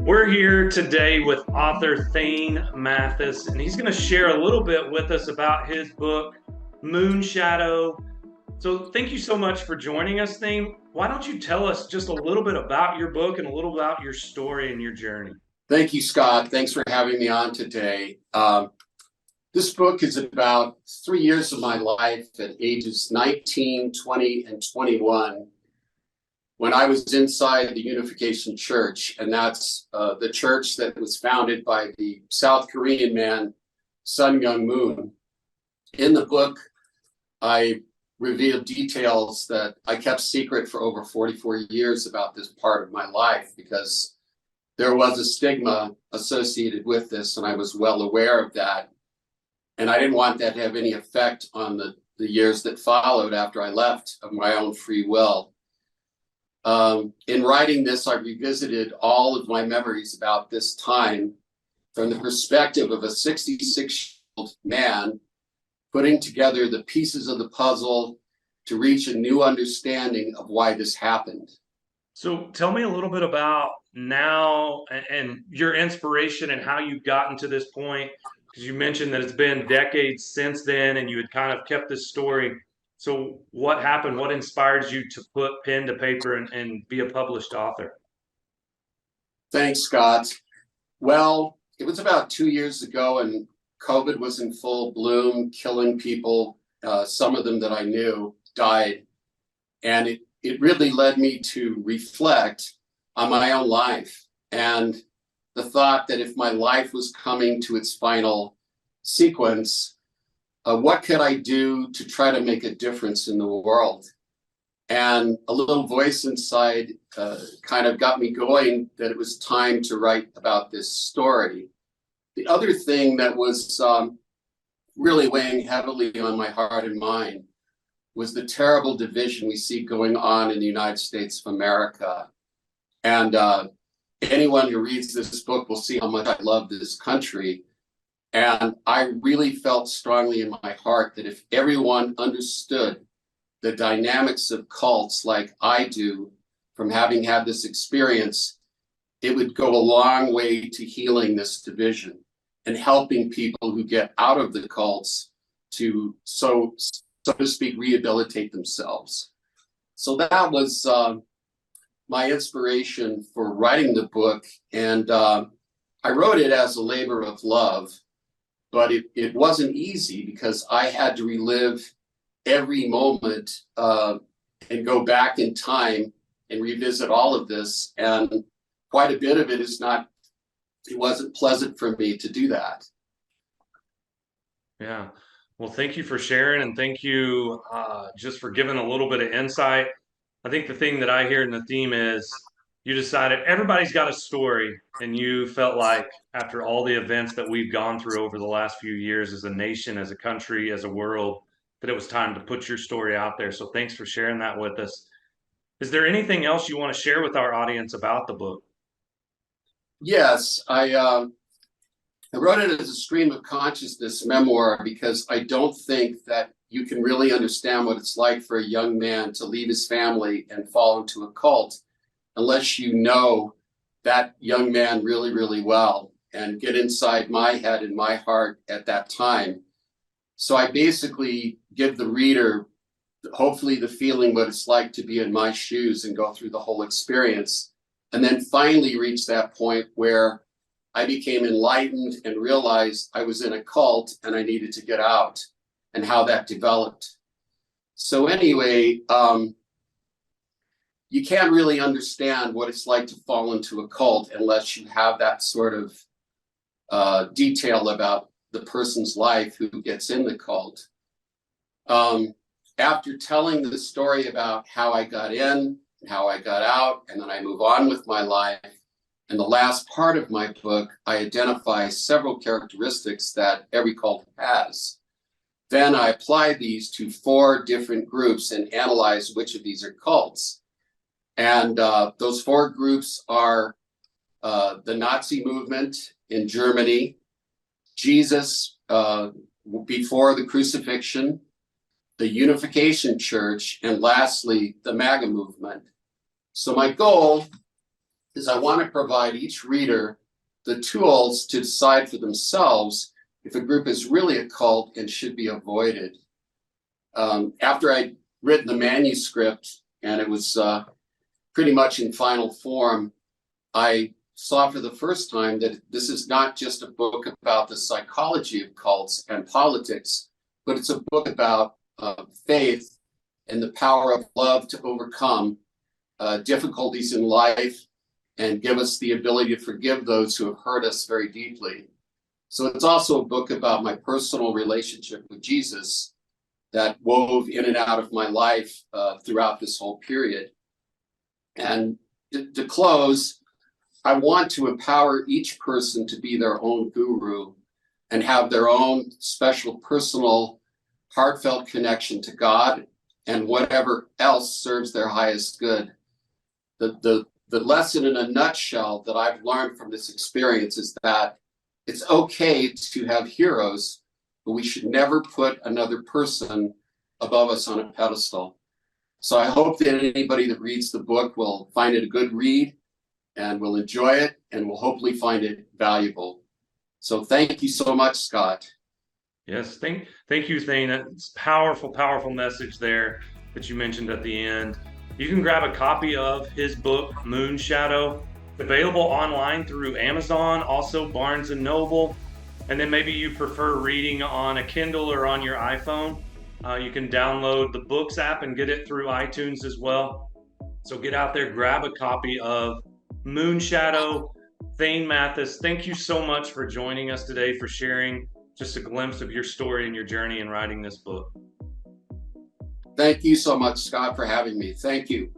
We're here today with author Thane Mathis, and he's going to share a little bit with us about his book, Moon Shadow. So, thank you so much for joining us, Thane. Why don't you tell us just a little bit about your book and a little about your story and your journey? Thank you, Scott. Thanks for having me on today. This book is about 3 years of my life at ages 19, 20, and 21, when I was inside the Unification Church, and that's the church that was founded by the South Korean man, Sun Myung Moon. In the book, I revealed details that I kept secret for over 44 years about this part of my life, because there was a stigma associated with this, and I was well aware of that. And I didn't want that to have any effect on the years that followed after I left of my own free will. In writing this, I revisited all of my memories about this time from the perspective of a 66-year-old man putting together the pieces of the puzzle to reach a new understanding of why this happened. So, tell me a little bit about now and your inspiration and how you've gotten to this point, because you mentioned that it's been decades since then and you had kind of kept this story. So what happened? What inspired you to put pen to paper and be a published author? Thanks, Scott. Well, it was about 2 years ago, and COVID was in full bloom, killing people. Some of them that I knew died. And it really led me to reflect on my own life and the thought that if my life was coming to its final sequence, what could I do to try to make a difference in the world? And a little voice inside kind of got me going that it was time to write about this story. The other thing that was really weighing heavily on my heart and mind was the terrible division we see going on in the United States of America. And anyone who reads this book will see how much I love this country. And I really felt strongly in my heart that if everyone understood the dynamics of cults like I do from having had this experience, it would go a long way to healing this division and helping people who get out of the cults to, so to speak, rehabilitate themselves. So that was my inspiration for writing the book. And I wrote it as a labor of love. But it wasn't easy because I had to relive every moment and go back in time and revisit all of this. And quite a bit of it it wasn't pleasant for me to do that. Yeah. Well, thank you for sharing, and thank you just for giving a little bit of insight. I think the thing that I hear in the theme is you decided everybody's got a story, and you felt like after all the events that we've gone through over the last few years as a nation, as a country, as a world, that it was time to put your story out there. So thanks for sharing that with us. Is there anything else you want to share with our audience about the book? Yes, I wrote it as a stream of consciousness memoir because I don't think that you can really understand what it's like for a young man to leave his family and fall into a cult unless you know that young man really, really well and get inside my head and my heart at that time. So I basically give the reader, hopefully, the feeling what it's like to be in my shoes and go through the whole experience, and then finally reach that point where I became enlightened and realized I was in a cult and I needed to get out, and how that developed. So anyway, you can't really understand what it's like to fall into a cult unless you have that sort of detail about the person's life who gets in the cult. After telling the story about how I got in and how I got out, and then I move on with my life, in the last part of my book, I identify several characteristics that every cult has. Then I apply these to 4 different groups and analyze which of these are cults. And those 4 groups are the Nazi movement in Germany, Jesus before the crucifixion, the Unification Church, and lastly, the MAGA movement. So my goal is I want to provide each reader the tools to decide for themselves if a group is really a cult and should be avoided. After I'd written the manuscript and it was pretty much in final form, I saw for the first time that this is not just a book about the psychology of cults and politics, but it's a book about faith and the power of love to overcome difficulties in life and give us the ability to forgive those who have hurt us very deeply. So it's also a book about my personal relationship with Jesus that wove in and out of my life throughout this whole period. And to close, I want to empower each person to be their own guru and have their own special personal heartfelt connection to God and whatever else serves their highest good. The lesson in a nutshell that I've learned from this experience is that it's okay to have heroes, but we should never put another person above us on a pedestal. So I hope that anybody that reads the book will find it a good read and will enjoy it and will hopefully find it valuable. So thank you so much, Scott. Yes, thank you, Thane. That's powerful, powerful message there that you mentioned at the end. You can grab a copy of his book, Moon Shadow, available online through Amazon, also Barnes and Noble. And then maybe you prefer reading on a Kindle or on your iPhone. You can download the Books app and get it through iTunes as well. So get out there, grab a copy of Moon Shadow. Thane Mathis, thank you so much for joining us today, for sharing just a glimpse of your story and your journey in writing this book. Thank you so much, Scott, for having me. Thank you.